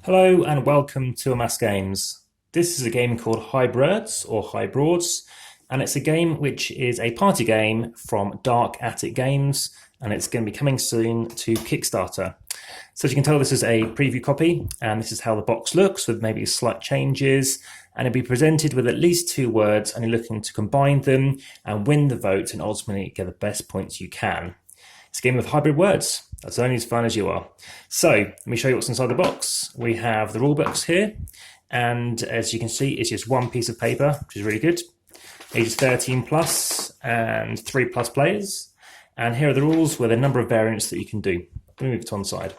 Hello and welcome to Amass Games. This is a game called Hybrids or Hybroads, and it's a game which is a party game from Dark Attic Games, and it's going to be coming soon to Kickstarter. So as you can tell, this is a preview copy, and this is how the box looks with maybe slight changes, and it'll be presented with at least two words, and you're looking to combine them and win the vote and ultimately get the best points you can. It's a game of hybrid words. That's only as fun as you are. So let me show you what's inside the box. We have the rule books here, and as you can see, it's just one piece of paper, which is really good. Ages 13 plus and 3 plus players. And here are the rules with a number of variants that you can do. Let me move it to one side.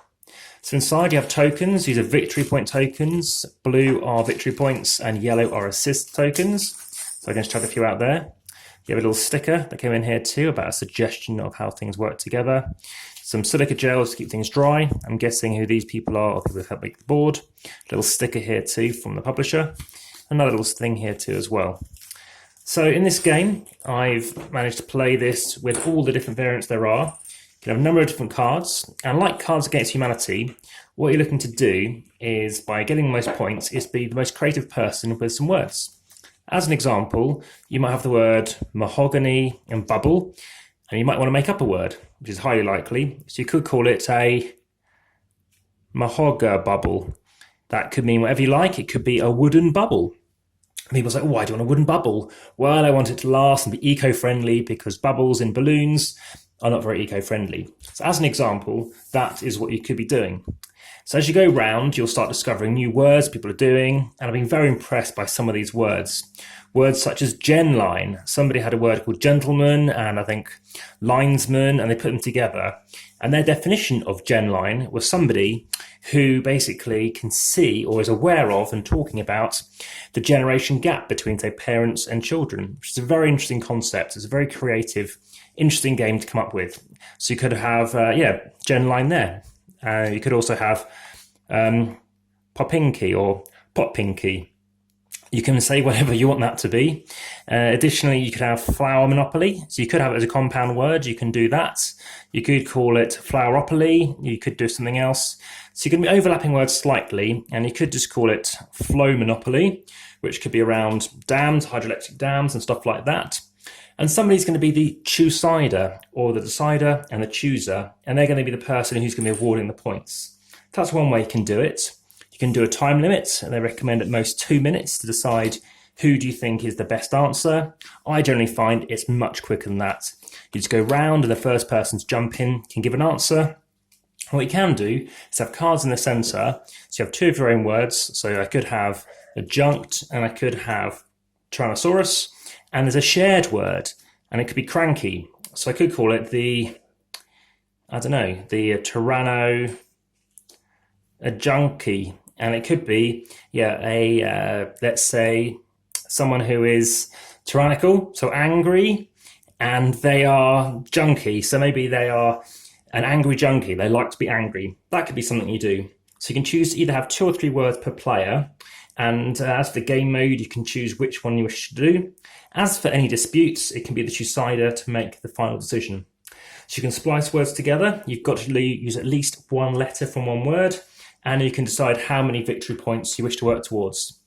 So inside you have tokens. These are victory point tokens. Blue are victory points and yellow are assist tokens. So I'm going to chuck a few out there. You have a little sticker that came in here too about a suggestion of how things work together. Some silica gels to keep things dry. I'm guessing who these people are or people who help make the board. A little sticker here too from the publisher. Another little thing here too as well. So in this game, I've managed to play this with all the different variants there are. You can have a number of different cards. And like Cards Against Humanity, what you're looking to do is, by getting the most points, is be the most creative person with some words. As an example, you might have the word mahogany and bubble, and you might want to make up a word, which is highly likely. So you could call it a mahogany bubble. That could mean whatever you like. It could be a wooden bubble. People say, oh, why do you want a wooden bubble? Well, I want it to last and be eco-friendly because bubbles in balloons are not very eco-friendly. So as an example, that is what you could be doing. So as you go round, you'll start discovering new words people are doing, and I've been very impressed by some of these words. Words such as genline. Somebody had a word called gentleman and I think linesman, and they put them together. And their definition of genline was somebody who basically can see or is aware of and talking about the generation gap between, say, parents and children, which is a very interesting concept. It's a very creative, interesting game to come up with. So you could have, genline there. You could also have popinky or potpinky. You can say whatever you want that to be. Additionally, you could have flower monopoly. So you could have it as a compound word. You can do that. You could call it floweropoly. You could do something else. So you can be overlapping words slightly, and you could just call it flow monopoly, which could be around dams, hydroelectric dams and stuff like that. And somebody's going to be the choose-sider, or the decider and the chooser, and they're going to be the person who's going to be awarding the points. That's one way you can do it. You can do a time limit, and they recommend at most 2 minutes to decide who do you think is the best answer. I generally find it's much quicker than that. You just go round, and the first person to jump in can give an answer. What you can do is have cards in the centre, so you have two of your own words. So I could have adjunct, and I could have Tyrannosaurus. And there's a shared word, and it could be cranky. So I could call it the Tyranno, a junkie. And it could be, let's say, someone who is tyrannical, so angry, and they are junkie. So maybe they are an angry junkie. They like to be angry. That could be something you do. So you can choose to either have 2 or 3 words per player. And as for the game mode, you can choose which one you wish to do. As for any disputes, it can be the choose-sider to make the final decision. So you can splice words together. You've got to use at least one letter from one word, and you can decide how many victory points you wish to work towards.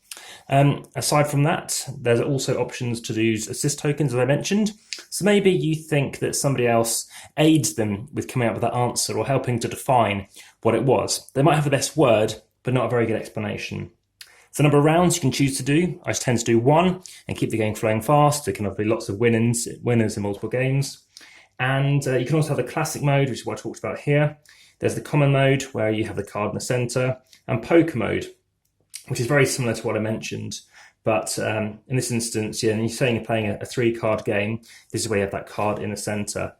Aside from that, there's also options to use assist tokens, as I mentioned. So maybe you think that somebody else aids them with coming up with that answer or helping to define what it was. They might have the best word, but not a very good explanation. So the number of rounds you can choose to do, I tend to do 1 and keep the game flowing fast. There can be lots of winners in multiple games. And you can also have the classic mode, which is what I talked about here. There's the common mode, where you have the card in the centre, and poker mode, which is very similar to what I mentioned. But in this instance, and you're saying you're playing a 3-card game, this is where you have that card in the centre.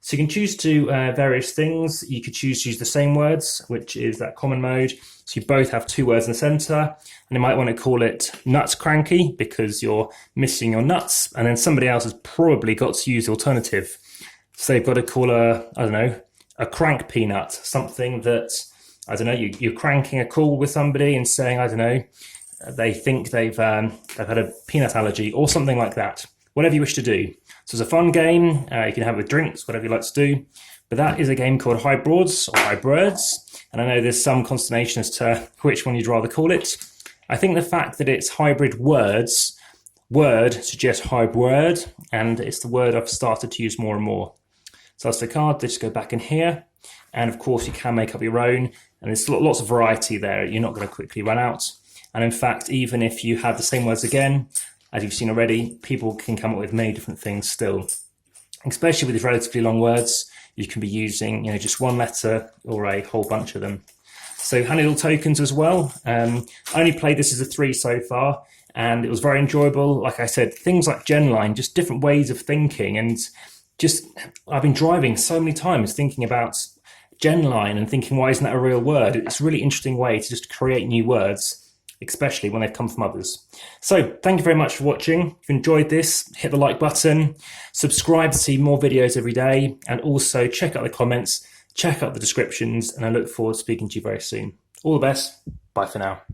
So you can choose to various things. You could choose to use the same words, which is that common mode. So you both have 2 words in the centre, and you might want to call it nuts cranky because you're missing your nuts, and then somebody else has probably got to use the alternative. So they've got to call a crank peanut, something that, you're cranking a call with somebody and saying, they think they've had a peanut allergy or something like that. Whatever you wish to do. So it's a fun game. You can have it with drinks, whatever you like to do. But that is a game called Hybroads or Hybrids. and I know there's some consternation as to which one you'd rather call it. I think the fact that it's hybrid words, word suggests hybrid, and it's the word I've started to use more and more. So that's the card. Just go back in here, and of course you can make up your own, and there's lots of variety there. You're not going to quickly run out. And in fact, even if you have the same words again, as you've seen already, people can come up with many different things still. Especially with these relatively long words, you can be using, just one letter or a whole bunch of them. So handy little tokens as well. I only played this as a 3 so far, and it was very enjoyable. Like I said, things like GenLine, just different ways of thinking, and just I've been driving so many times thinking about GenLine and thinking, why isn't that a real word? It's a really interesting way to just create new words, especially when they've come from others. So thank you very much for watching. If you enjoyed this, hit the like button, subscribe to see more videos every day, and also check out the comments, check out the descriptions, and I look forward to speaking to you very soon. All the best. Bye for now.